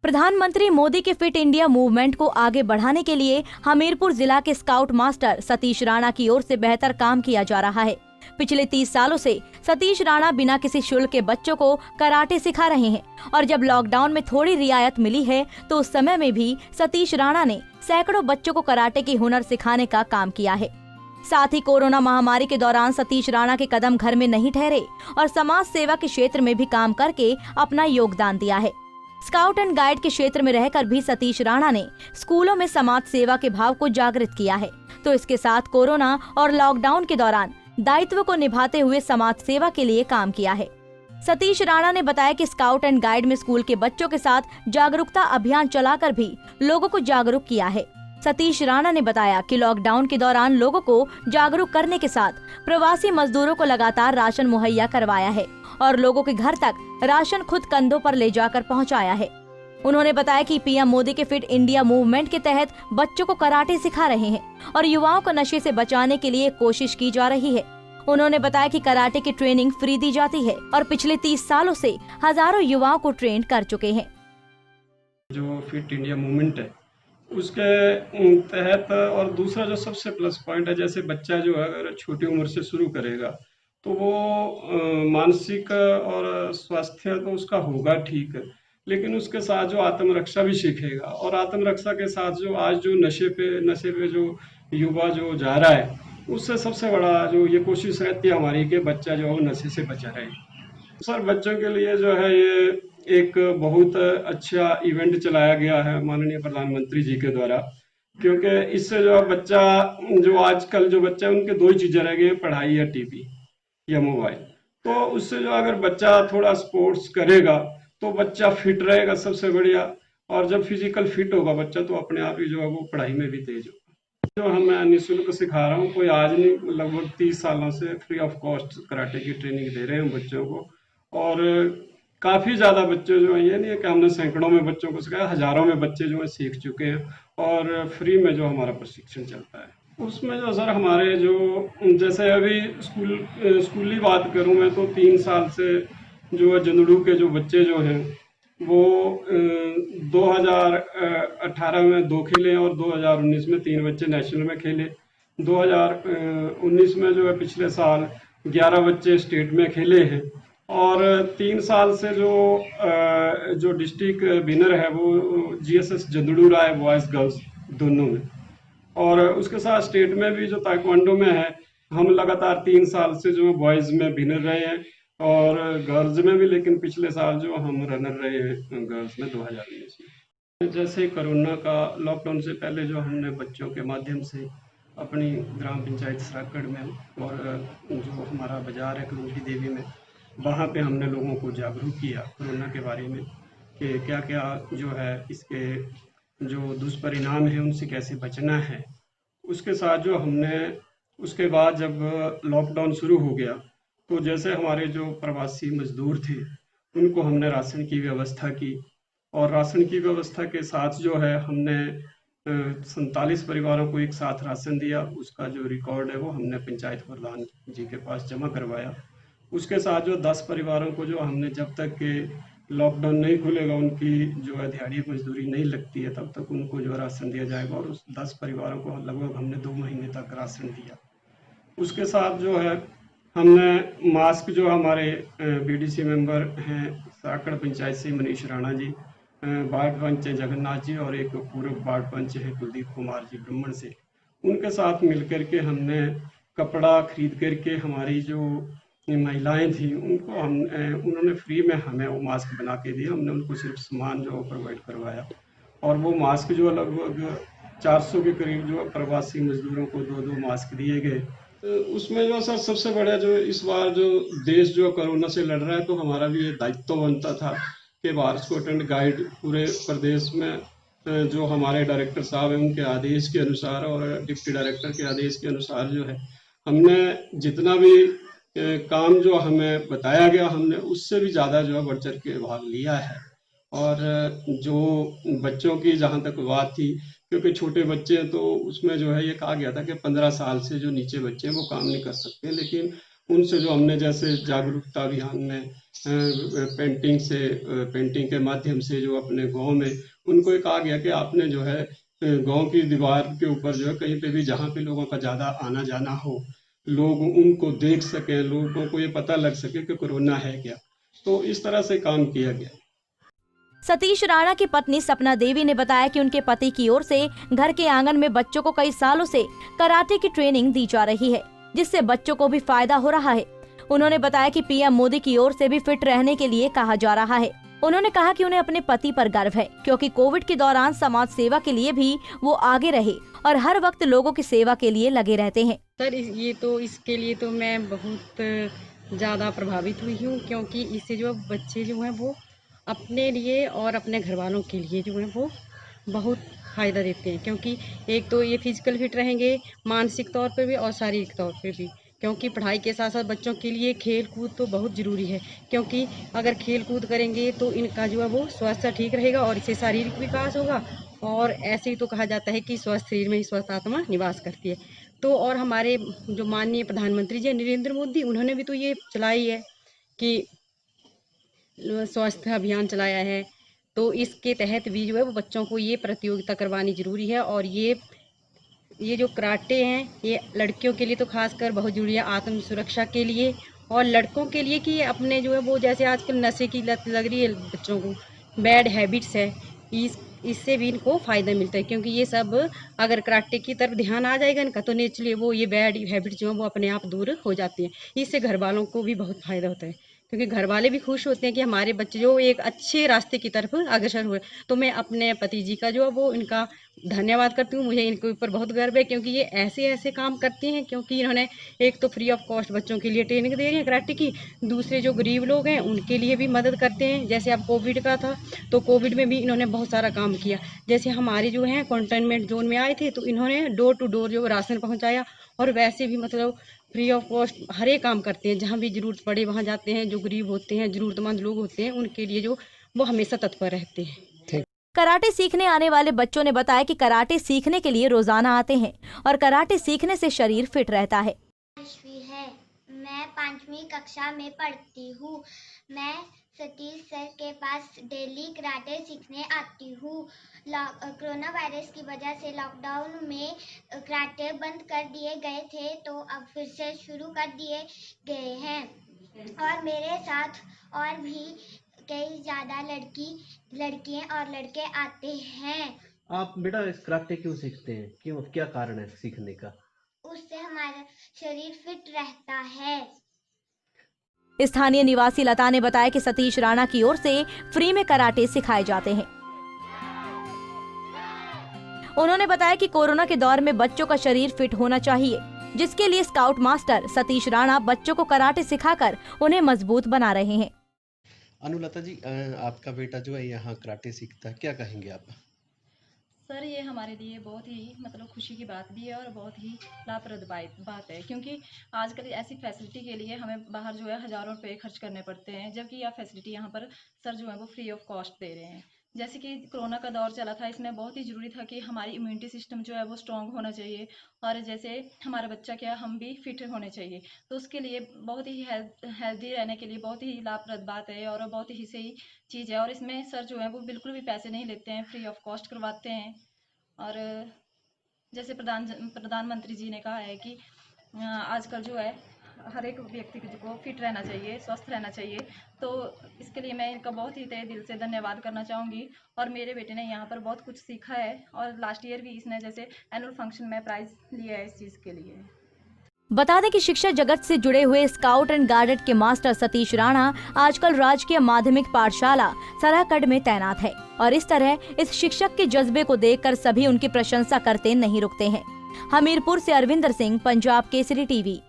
प्रधानमंत्री मोदी के fit India movement को आगे बढ़ाने के लिए हमीरपुर जिला के स्काउट मास्टर सतीश राणा की ओर से बेहतर काम किया जा रहा है। पिछले 30 सालों से सतीश राणा बिना किसी शुल्क के बच्चों को कराटे सिखा रहे हैं और जब लॉकडाउन में थोड़ी रियायत मिली है तो उस समय में भी सतीश राणा ने सैकड़ों बच्चों को कराटे की हुनर सिखाने का काम किया है। साथ ही कोरोना महामारी के दौरान सतीश राणा के कदम घर में नहीं ठहरे और समाज सेवा के क्षेत्र में भी काम करके अपना योगदान दिया है। स्काउट एंड गाइड के क्षेत्र में रहकर भी सतीश राणा ने स्कूलों में समाज सेवा के भाव को जागृत किया है, तो इसके साथ कोरोना और लॉकडाउन के दौरान दायित्व को निभाते हुए समाज सेवा के लिए काम किया है। सतीश राणा ने बताया कि स्काउट एंड गाइड में स्कूल के बच्चों के साथ जागरूकता अभियान चलाकर भी लोगों को जागरूक किया है। सतीश राणा ने बताया कि लॉकडाउन के दौरान लोगों को जागरूक करने के साथ प्रवासी मजदूरों को लगातार राशन मुहैया करवाया है और लोगों के घर तक राशन खुद कंधों पर ले जाकर पहुंचाया है। उन्होंने बताया कि पीएम मोदी के फिट इंडिया मूवमेंट के तहत बच्चों को कराटे सिखा रहे हैं और युवाओं को नशे से बचाने के लिए कोशिश की जा रही है। उन्होंने बताया कि कराटे की ट्रेनिंग फ्री दी जाती है और पिछले 30 सालों से हजारों युवाओं को ट्रेन कर चुके हैं। जो फिट इंडिया मूवमेंट है उसके तहत, और दूसरा जो सबसे प्लस पॉइंट है, जैसे बच्चा जो है अगर छोटी उम्र से शुरू करेगा तो वो मानसिक और स्वास्थ्य तो उसका होगा ठीक, लेकिन उसके साथ जो आत्मरक्षा भी सीखेगा और आत्मरक्षा के साथ जो आज जो नशे पे जो युवा जो जा रहा है, उससे सबसे बड़ा जो ये कोशिश रहती है हमारी कि बच्चा जो है नशे से बचा रहे। सर, बच्चों के लिए जो है ये एक बहुत अच्छा इवेंट चलाया गया है माननीय प्रधानमंत्री जी के द्वारा, क्योंकि इससे जो बच्चा जो आजकल जो बच्चा उनके दो ही चीजें रह गई, पढ़ाई या टीवी या मोबाइल। तो उससे जो अगर बच्चा थोड़ा स्पोर्ट्स करेगा तो बच्चा फिट रहेगा सबसे बढ़िया, और जब फिजिकल फिट होगा बच्चा तो अपने आप ही जो है वो पढ़ाई में भी तेज होगा। जो मैं निःशुल्क सिखा रहा हूँ, कोई आज नहीं, लगभग 30 सालों से फ्री ऑफ कॉस्ट कराटे की ट्रेनिंग दे रहे हैं बच्चों को। और काफ़ी ज़्यादा बच्चे जो हैं, ये नहीं है कि हमने सैकड़ों में बच्चों को सिखाया, हज़ारों में बच्चे जो है सीख चुके हैं और फ्री में जो हमारा प्रशिक्षण चलता है। उसमें जो सर हमारे जो, जैसे अभी स्कूली बात करूँ मैं तो 3 साल से जो है जंदड़ू के जो बच्चे जो हैं वो 2018 में 2 खेले और 2019 में 3 बच्चे नेशनल में खेले। 2019 में जो है पिछले साल 11 बच्चे स्टेट में खेले हैं और 3 साल से जो डिस्ट्रिक्ट विनर है वो जीएसएस जंदड़ू रहा है, बॉयज़ गर्ल्स दोनों में। और उसके साथ स्टेट में भी जो ताइक्वांडो में है, हम लगातार 3 साल से जो बॉयज़ में विनर रहे हैं और गर्ल्स में भी, लेकिन पिछले साल जो हम रनर रहे हैं गर्ल्स में 2019 में। जैसे कोरोना का लॉकडाउन से पहले जो हमने बच्चों के माध्यम से अपनी ग्राम पंचायत सराकड़ में और जो हमारा बाजार है करोली देवी में, वहाँ पे हमने लोगों को जागरूक किया कोरोना के बारे में कि क्या क्या जो है इसके जो दुष्परिणाम है उनसे कैसे बचना है। उसके साथ जो हमने उसके बाद जब लॉकडाउन शुरू हो गया तो जैसे हमारे जो प्रवासी मजदूर थे उनको हमने राशन की व्यवस्था की, और राशन की व्यवस्था के साथ जो है हमने 47 परिवारों को एक साथ राशन दिया। उसका जो रिकॉर्ड है वो हमने पंचायत प्रधान जी के पास जमा करवाया। उसके साथ जो 10 परिवारों को जो हमने, जब तक के लॉकडाउन नहीं खुलेगा उनकी जो है दिहाड़ी मजदूरी नहीं लगती है तब तक उनको जो राशन दिया जाएगा, और उस 10 परिवारों को लगभग हमने 2 महीने तक राशन दिया। उसके साथ जो है हमने मास्क, जो हमारे बीडीसी मेंबर हैं सराकड़ पंचायत से मनीष राणा जी, वार्ड पंच जगन्नाथ जी और एक पूर्व वार्ड पंच है कुलदीप कुमार जी ब्राह्मण से, उनके साथ मिलकर के हमने कपड़ा खरीद करके हमारी जो महिलाएं थी उनको उन्होंने फ्री में हमें वो मास्क बना के दिए। हमने उनको सिर्फ सामान जो प्रोवाइड करवाया, और वो मास्क जो लगभग 400 के करीब जो प्रवासी मजदूरों को 2-2 मास्क दिए गए। तो उसमें जो सर सबसे बड़ा जो इस बार जो देश जो कोरोना से लड़ रहा है, तो हमारा भी ये दायित्व बनता था कि बाहर स्काउट एंड गाइड पूरे प्रदेश में जो हमारे डायरेक्टर साहब हैं उनके आदेश के अनुसार और डिप्टी डायरेक्टर के आदेश के अनुसार जो है हमने जितना भी काम जो हमें बताया गया हमने उससे भी ज़्यादा जो है बढ़ चढ़ के भाग लिया है। और जो बच्चों की जहाँ तक बात थी, क्योंकि छोटे बच्चे हैं तो उसमें जो है ये कहा गया था कि 15 साल से जो नीचे बच्चे हैं वो काम नहीं कर सकते, लेकिन उनसे जो हमने जैसे जागरूकता अभियान में पेंटिंग के माध्यम से जो अपने गांव में उनको ये कहा गया कि आपने जो है गांव की दीवार के ऊपर जो है कहीं पे भी जहाँ पे लोगों का ज़्यादा आना जाना हो, लोग उनको देख सकें, लोगों को ये पता लग सके कि कोरोना है क्या। तो इस तरह से काम किया गया। सतीश राणा की पत्नी सपना देवी ने बताया कि उनके पति की ओर से घर के आंगन में बच्चों को कई सालों से कराटे की ट्रेनिंग दी जा रही है, जिससे बच्चों को भी फायदा हो रहा है। उन्होंने बताया कि पीएम मोदी की ओर से भी फिट रहने के लिए कहा जा रहा है। उन्होंने कहा कि उन्हें अपने पति पर गर्व है, क्योंकि कोविड के दौरान समाज सेवा के लिए भी वो आगे रहे और हर वक्त लोगों की सेवा के लिए लगे रहते हैं। सर इसके लिए तो मैं बहुत ज़्यादा प्रभावित हुई हूँ, क्योंकि इससे जो बच्चे जो हैं वो अपने लिए और अपने घर वालों के लिए जो है वो बहुत फ़ायदा देते हैं। क्योंकि एक तो ये फिजिकल फिट रहेंगे, मानसिक तौर पे भी और शारीरिक तौर पे भी, क्योंकि पढ़ाई के साथ साथ बच्चों के लिए खेल कूद तो बहुत ज़रूरी है। क्योंकि अगर खेल कूद करेंगे तो इनका जो है वो स्वास्थ्य ठीक रहेगा और इससे शारीरिक विकास होगा। और ऐसे ही तो कहा जाता है कि स्वस्थ शरीर में ही स्वस्थ आत्मा निवास करती है। तो और हमारे जो माननीय प्रधानमंत्री जी नरेंद्र मोदी, उन्होंने भी तो ये चलाई है कि स्वास्थ्य अभियान चलाया है। तो इसके तहत भी जो है वो बच्चों को ये प्रतियोगिता करवानी ज़रूरी है। और ये जो कराटे हैं ये लड़कियों के लिए तो खासकर बहुत ज़रूरी है, आत्म सुरक्षा के लिए, और लड़कों के लिए कि अपने जो है वो जैसे आजकल नशे की लत लग रही है बच्चों को, बैड हैबिट्स है, इससे भी इनको फ़ायदा मिलता है। क्योंकि ये सब अगर कराटे की तरफ ध्यान आ जाएगा इनका तो नेचुरली वो ये बैड हैबिट्स जो है वो अपने आप दूर हो जाती हैं। इससे घर वालों को भी बहुत फ़ायदा होता है, क्योंकि घर वाले भी खुश होते हैं कि हमारे बच्चे जो एक अच्छे रास्ते की तरफ अग्रसर हुए। तो मैं अपने पति जी का जो है वो इनका धन्यवाद करती हूँ। मुझे इनके ऊपर बहुत गर्व है, क्योंकि ये ऐसे काम करते हैं। क्योंकि इन्होंने एक तो फ्री ऑफ कॉस्ट बच्चों के लिए ट्रेनिंग दे रही है कराटे की, दूसरे जो गरीब लोग हैं उनके लिए भी मदद करते हैं। जैसे अब कोविड का था तो कोविड में भी इन्होंने बहुत सारा काम किया। जैसे हमारे जो है कंटेनमेंट जोन में आए थे तो इन्होंने डोर टू डोर जो राशन पहुँचाया, और वैसे भी मतलब फ्री ऑफ कॉस्ट हर एक काम करते हैं। जहाँ भी ज़रूरत पड़े वहाँ जाते हैं। जो गरीब होते हैं, ज़रूरतमंद लोग होते हैं, उनके लिए जो वो हमेशा तत्पर रहते हैं। कराटे सीखने आने वाले बच्चों ने बताया कि कराटे सीखने के लिए रोजाना आते हैं और कराटे सीखने से शरीर फिट रहता है। मैं 5वीं कक्षा में पढ़ती हूँ। मैं सतीश सर के पास डेली कराटे सीखने आती हूँ। कोरोना वायरस की वजह से लॉकडाउन में कराटे बंद कर दिए गए थे, तो अब फिर से शुरू कर दिए गए हैं। और मेरे साथ और भी कई ज़्यादा लड़कियाँ और लड़के आते हैं। आप बेटा इस कराटे क्यों सीखते हैं? क्यों, क्या कारण है सीखने का? उससे हमारा शरीर फिट रहता है। स्थानीय निवासी लता ने बताया कि सतीश राणा की ओर से फ्री में कराटे सिखाए जाते हैं। उन्होंने बताया कि कोरोना के दौर में बच्चों का शरीर फिट होना चाहिए, जिसके लिए स्काउट मास्टर सतीश राणा बच्चों को कराटे सिखाकर उन्हें मजबूत बना रहे हैं। अनुलता जी, आपका बेटा जो है यहाँ कराटे सीखता है, क्या कहेंगे आप? सर, ये हमारे लिए बहुत ही मतलब खुशी की बात भी है और बहुत ही लाभप्रद बात है, क्योंकि आजकल ऐसी फैसिलिटी के लिए हमें बाहर जो है हज़ारों रुपए खर्च करने पड़ते हैं, जबकि यह फैसिलिटी यहाँ पर सर जो है वो फ्री ऑफ कॉस्ट दे रहे हैं। जैसे कि कोरोना का दौर चला था, इसमें बहुत ही ज़रूरी था कि हमारी इम्यूनिटी सिस्टम जो है वो स्ट्रॉन्ग होना चाहिए, और जैसे हमारा बच्चा क्या हम भी फिट होने चाहिए। तो उसके लिए बहुत ही हेल्दी रहने के लिए बहुत ही लाभप्रद बात है और बहुत ही सही चीज़ है। और इसमें सर जो है वो बिल्कुल भी पैसे नहीं लेते हैं, फ्री ऑफ कॉस्ट करवाते हैं। और जैसे प्रधानमंत्री जी ने कहा है कि आजकल जो है हर एक व्यक्ति को फिट रहना चाहिए, स्वस्थ रहना चाहिए, तो इसके लिए मैं इनका बहुत ही तहे दिल से धन्यवाद करना चाहूँगी। और मेरे बेटे ने यहाँ पर बहुत कुछ सीखा है, और लास्ट ईयर भी इसने जैसे एनुअल फंक्शन में प्राइज़ लिया है इस चीज़ के लिए। बता दें कि शिक्षा जगत से जुड़े हुए स्काउट एंड गार्ड के मास्टर सतीश राणा आजकल राजकीय माध्यमिक पाठशाला सराकड़ में तैनात है, और इस तरह इस शिक्षक के जज्बे को देखकर सभी उनकी प्रशंसा करते नहीं रुकते हैं। हमीरपुर से अरविंदर सिंह, पंजाब केसरी टीवी।